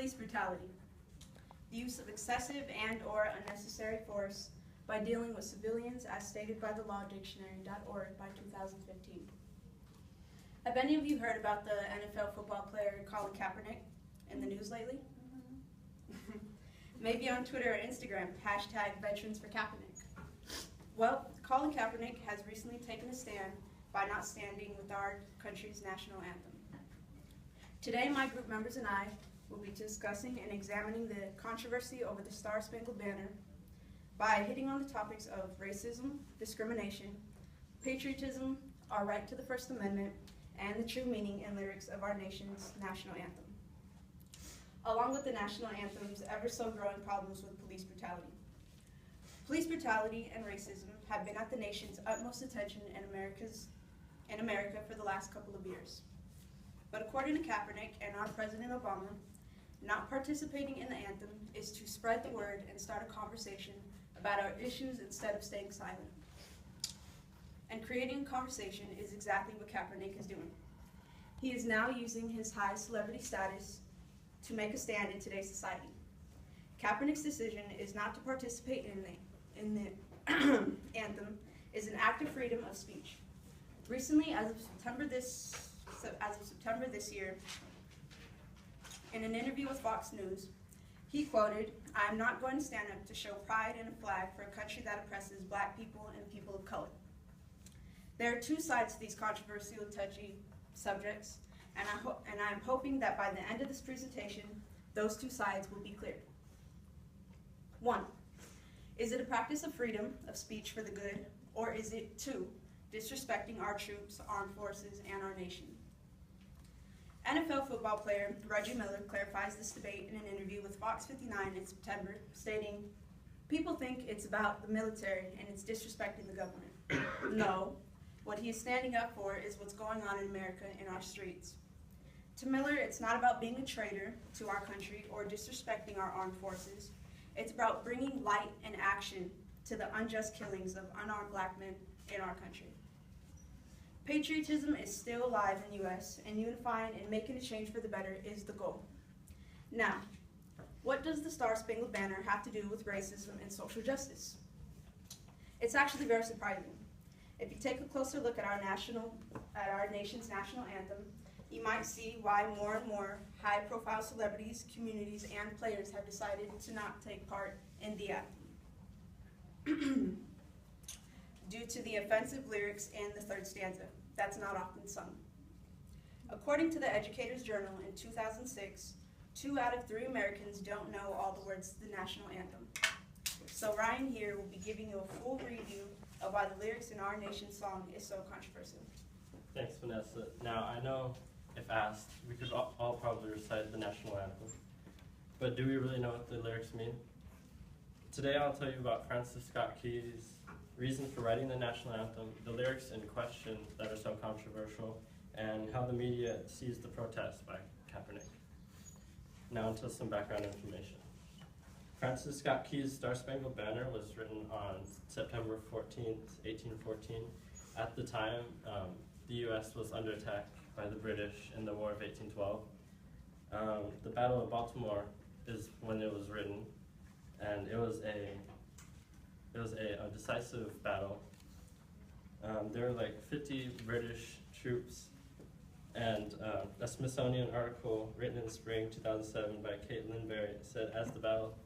Police brutality. The use of excessive and/or unnecessary force by dealing with civilians as stated by the lawdictionary.org by 2015. Have any of you heard about the NFL football player Colin Kaepernick in the news lately? Maybe on Twitter or Instagram, #VeteransForKaepernick. Well, Colin Kaepernick has recently taken a stand by not standing with our country's national anthem. Today, my group members and I will be discussing and examining the controversy over the Star-Spangled Banner by hitting on the topics of racism, discrimination, patriotism, our right to the First Amendment, and the true meaning and lyrics of our nation's national anthem, along with the national anthem's ever-so-growing problems with police brutality. Police brutality and racism have been at the nation's utmost attention in America for the last couple of years. But according to Kaepernick and our President Obama, not participating in the anthem is to spread the word and start a conversation about our issues instead of staying silent. And creating a conversation is exactly what Kaepernick is doing. He is now using his high celebrity status to make a stand in today's society. Kaepernick's decision is not to participate in the anthem is an act of freedom of speech. Recently, as of September this year, in an interview with Fox News, he quoted, "I am not going to stand up to show pride in a flag for a country that oppresses black people and people of color." There are two sides to these controversial, touchy subjects, and I am hoping that by the end of this presentation, those two sides will be cleared. 1. Is it a practice of freedom of speech for the good, or is it 2, disrespecting our troops, armed forces, and our nation? NFL football player Reggie Miller clarifies this debate in an interview with Fox 59 in September, stating, "People think it's about the military and it's disrespecting the government. No, what he is standing up for is what's going on in America in our streets." To Miller, it's not about being a traitor to our country or disrespecting our armed forces. It's about bringing light and action to the unjust killings of unarmed black men in our country. Patriotism is still alive in the U.S., and unifying and making a change for the better is the goal. Now, what does the Star-Spangled Banner have to do with racism and social justice? It's actually very surprising. If you take a closer look at our nation's national anthem, you might see why more and more high-profile celebrities, communities, and players have decided to not take part in the anthem. Due to the offensive lyrics in the third stanza that's not often sung. According to the Educator's Journal in 2006, 2 out of 3 Americans don't know all the words to the national anthem. So Ryan here will be giving you a full review of why the lyrics in our nation's song is so controversial. Thanks, Vanessa. Now, I know if asked, we could all probably recite the national anthem, but do we really know what the lyrics mean? Today I'll tell you about Francis Scott Key's reason for writing the national anthem, the lyrics in question that are so controversial, and how the media sees the protest by Kaepernick. Now into some background information. Francis Scott Key's Star-Spangled Banner was written on September 14th, 1814. At the time, the U.S. was under attack by the British in the War of 1812. The Battle of Baltimore is when it was written, and it was a decisive battle. There were like 50 British troops, and a Smithsonian article written in spring 2007 by Kate Lindberry said, as the battle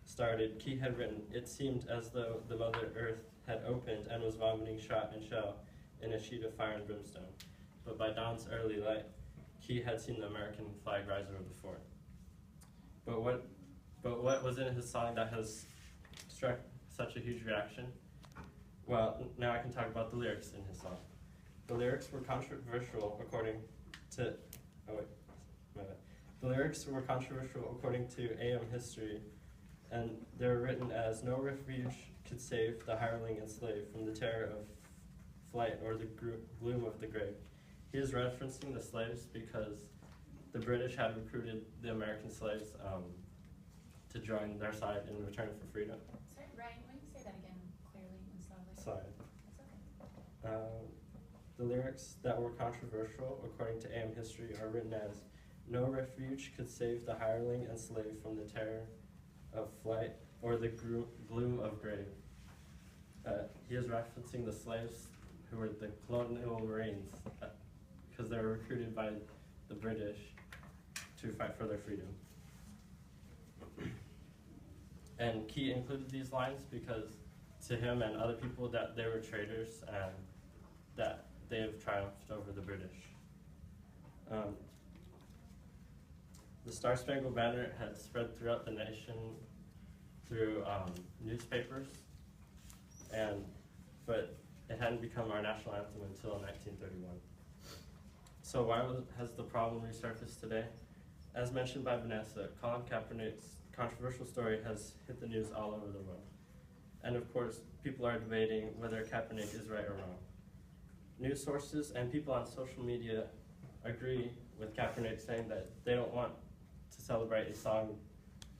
started, Key had written, "It seemed as though the Mother Earth had opened and was vomiting shot and shell in a sheet of fire and brimstone. But by dawn's early light, Key had seen the American flag rise over the fort." But what was in his song that has struck such a huge reaction? Well, now I can talk about the lyrics in his song. The lyrics were controversial according to, The lyrics were controversial according to AM History, and they were written as, "No refuge could save the hireling and slave from the terror of flight or the gloom of the grave." He is referencing the slaves because the British had recruited the American slaves to join their side in return for freedom. Sorry, Ryan, will you say that again clearly and slowly? Sorry. That's okay. The lyrics that were controversial, according to AM History, are written as, No refuge could save the hireling and slave from the terror of flight or the gloom of grave. He is referencing the slaves who were the colonial marines because they were recruited by the British to fight for their freedom. And Key included these lines because to him and other people that they were traitors and that they have triumphed over the British. The Star-Spangled Banner had spread throughout the nation through newspapers, but it hadn't become our national anthem until 1931. So why has the problem resurfaced today? As mentioned by Vanessa, Colin Kaepernick's controversial story has hit the news all over the world. And of course, people are debating whether Kaepernick is right or wrong. News sources and people on social media agree with Kaepernick saying that they don't want to celebrate a song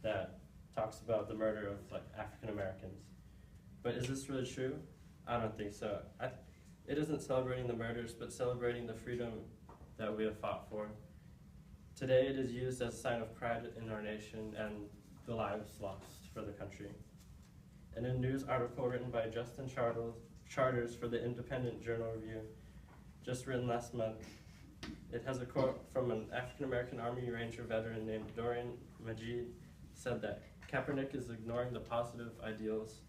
that talks about the murder of African Americans. But is this really true? I don't think so. It isn't celebrating the murders, but celebrating the freedom that we have fought for. Today it is used as a sign of pride in our nation and the lives lost for the country. In a news article written by Justin Charters for the Independent Journal Review, just written last month, it has a quote from an African American Army Ranger veteran named Dorian Majid, said that Kaepernick is ignoring the positive ideals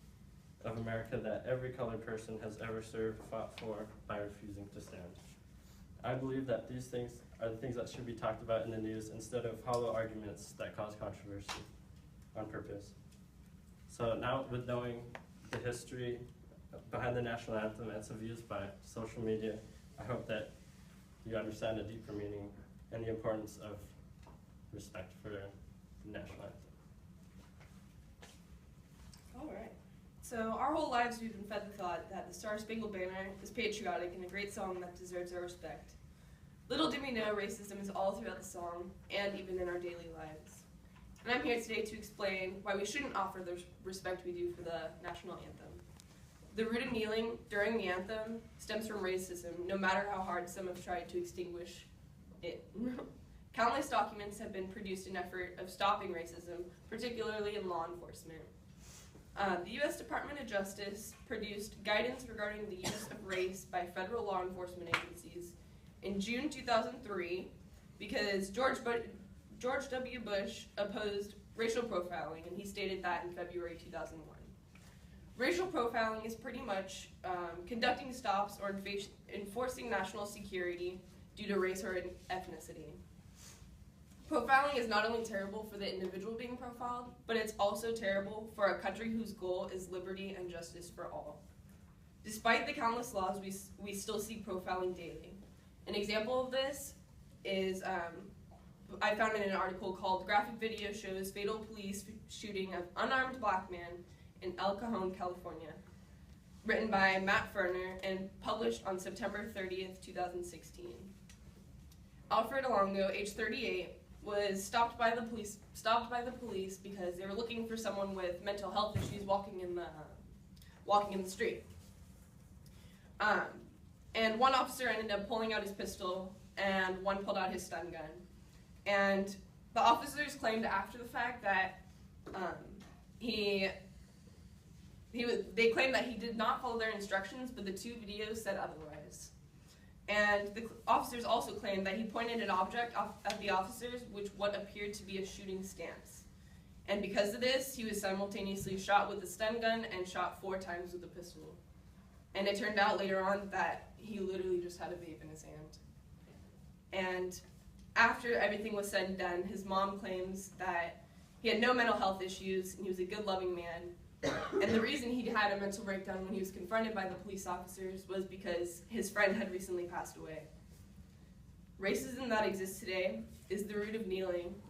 of America that every colored person has ever served, fought for, by refusing to stand. I believe that these things are the things that should be talked about in the news instead of hollow arguments that cause controversy on purpose. So now, with knowing the history behind the national anthem and its abuse by social media, I hope that you understand the deeper meaning and the importance of respect for the national anthem. All right. So our whole lives we've been fed the thought that the Star-Spangled Banner is patriotic and a great song that deserves our respect. Little did we know racism is all throughout the song and even in our daily lives. And I'm here today to explain why we shouldn't offer the respect we do for the national anthem. The root of kneeling during the anthem stems from racism, no matter how hard some have tried to extinguish it. Countless documents have been produced in effort of stopping racism, particularly in law enforcement. The U.S. Department of Justice produced guidance regarding the use of race by federal law enforcement agencies in June 2003 because George W. Bush opposed racial profiling, and he stated that in February 2001. Racial profiling is pretty much conducting stops or enforcing national security due to race or ethnicity. Profiling is not only terrible for the individual being profiled, but it's also terrible for a country whose goal is liberty and justice for all. Despite the countless laws, we still see profiling daily. An example of this is I found in an article called "Graphic Video Shows Fatal Police Shooting of Unarmed Black Man in El Cajon, California," written by Matt Ferner and published on September 30th, 2016. Alfred Alongo, age 38, was stopped by the police because they were looking for someone with mental health issues walking in the street. And one officer ended up pulling out his pistol, and one pulled out his stun gun. And the officers claimed after the fact that they claimed that he did not follow their instructions, but the two videos said otherwise. And the officers also claimed that he pointed an object at the officers, which what appeared to be a shooting stance. And because of this, he was simultaneously shot with a stun gun and shot 4 times with a pistol. And it turned out later on that he literally just had a vape in his hand. And after everything was said and done, his mom claims that he had no mental health issues and he was a good, loving man. And the reason he had a mental breakdown when he was confronted by the police officers was because his friend had recently passed away. Racism that exists today is the root of kneeling.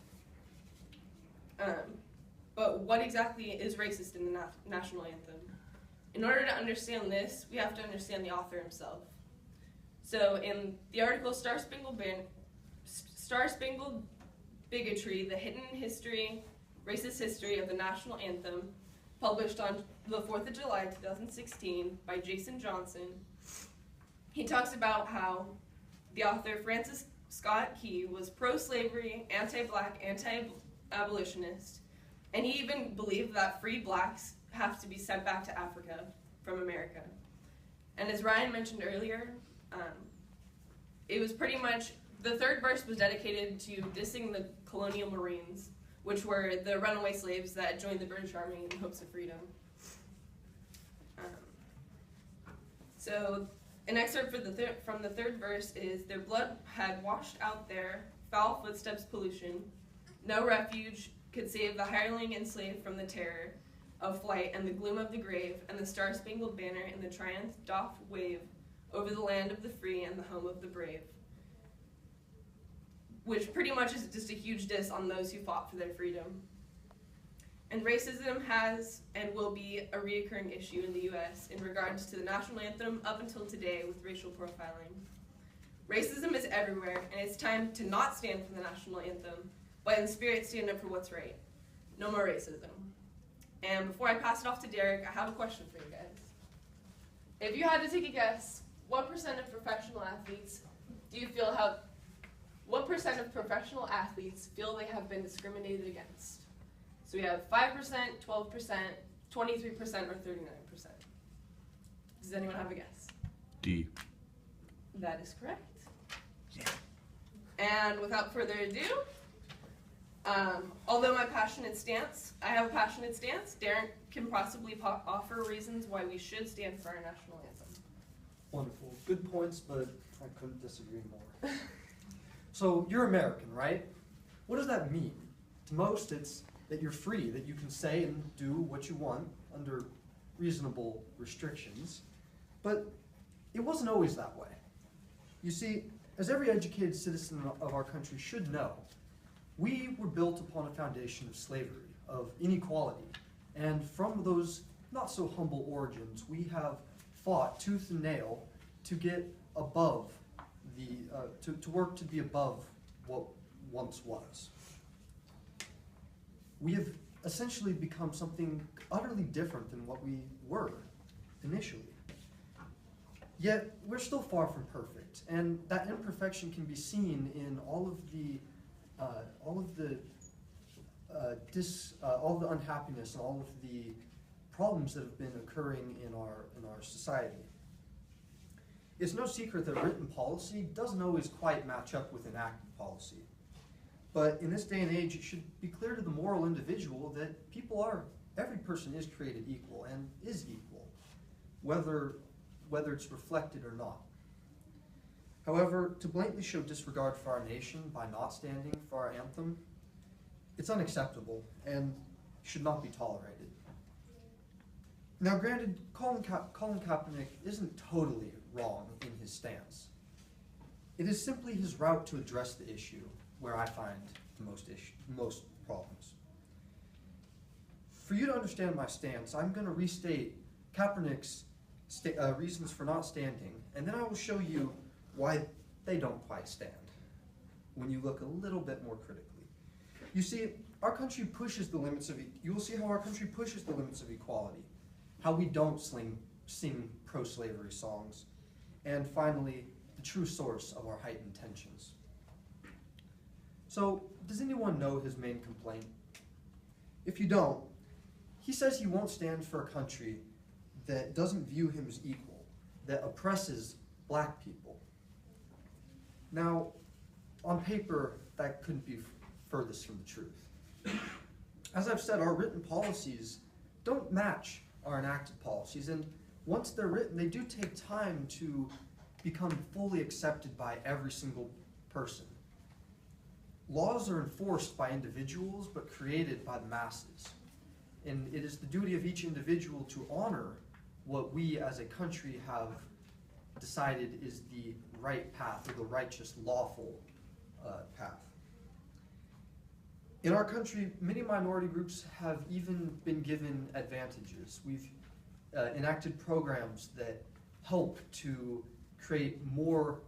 But what exactly is racist in the national anthem? In order to understand this, we have to understand the author himself. So in the article Star-Spangled Bigotry, the Hidden History, Racist History of the National Anthem, published on the 4th of July, 2016 by Jason Johnson, he talks about how the author Scott Key was pro-slavery, anti-black, anti-abolitionist, and he even believed that free blacks have to be sent back to Africa from America. And as Ryan mentioned earlier, it was pretty much, the third verse was dedicated to dissing the colonial Marines, which were the runaway slaves that joined the British Army in hopes of freedom. So an excerpt from the third verse is, their blood had washed out their foul footsteps pollution. No refuge could save the hireling enslaved from the terror of flight and the gloom of the grave, and the star-spangled banner in the triumph doth wave over the land of the free and the home of the brave. Which pretty much is just a huge diss on those who fought for their freedom. And racism has and will be a reoccurring issue in the U.S. in regards to the national anthem up until today with racial profiling. Racism is everywhere, and it's time to not stand for the national anthem, but in spirit stand up for what's right. No more racism. And before I pass it off to Derek, I have a question for you guys. If you had to take a guess, what percent of professional athletes feel they have been discriminated against? So we have 5%, 12%, 23%, or 39%. Does anyone have a guess? D. That is correct. Yeah. And without further ado, although I have a passionate stance, Derek can possibly offer reasons why we should stand for our national anthem. Wonderful. Good points, but I couldn't disagree more. So you're American, right? What does that mean? To most, it's that you're free, that you can say and do what you want under reasonable restrictions. But it wasn't always that way. You see, as every educated citizen of our country should know, we were built upon a foundation of slavery, of inequality. And from those not so humble origins, we have fought tooth and nail to get above to work to be above what once was. We have essentially become something utterly different than what we were initially. Yet we're still far from perfect, and that imperfection can be seen in all of the unhappiness and all of the problems that have been occurring in our society. It's no secret that written policy doesn't always quite match up with enacted policy. But in this day and age, it should be clear to the moral individual that every person is created equal and is equal, whether it's reflected or not. However, to blatantly show disregard for our nation by not standing for our anthem, it's unacceptable and should not be tolerated. Now granted, Colin Kaepernick isn't totally wrong in his stance. It is simply his route to address the issue where I find the most problems. For you to understand my stance, I'm going to restate Kaepernick's reasons for not standing, and then I will show you why they don't quite stand when you look a little bit more critically. You see, our country pushes the limits of, you will see how our country pushes the limits of equality, how we don't sing pro-slavery songs, and finally, the true source of our heightened tensions. So, does anyone know his main complaint? If you don't, he says he won't stand for a country that doesn't view him as equal, that oppresses black people. Now, on paper, that couldn't be furthest from the truth. As I've said, our written policies don't match our enacted policies, and once they're written, they do take time to become fully accepted by every single person. Laws are enforced by individuals, but created by the masses. And it is the duty of each individual to honor what we as a country have decided is the right path, or the righteous, lawful path. In our country, many minority groups have even been given advantages. We've enacted programs that help to create more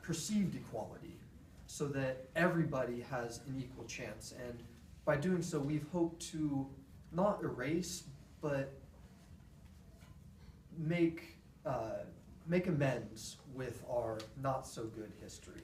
perceived equality so that everybody has an equal chance. And by doing so, we've hoped to not erase, but make amends with our not so good history.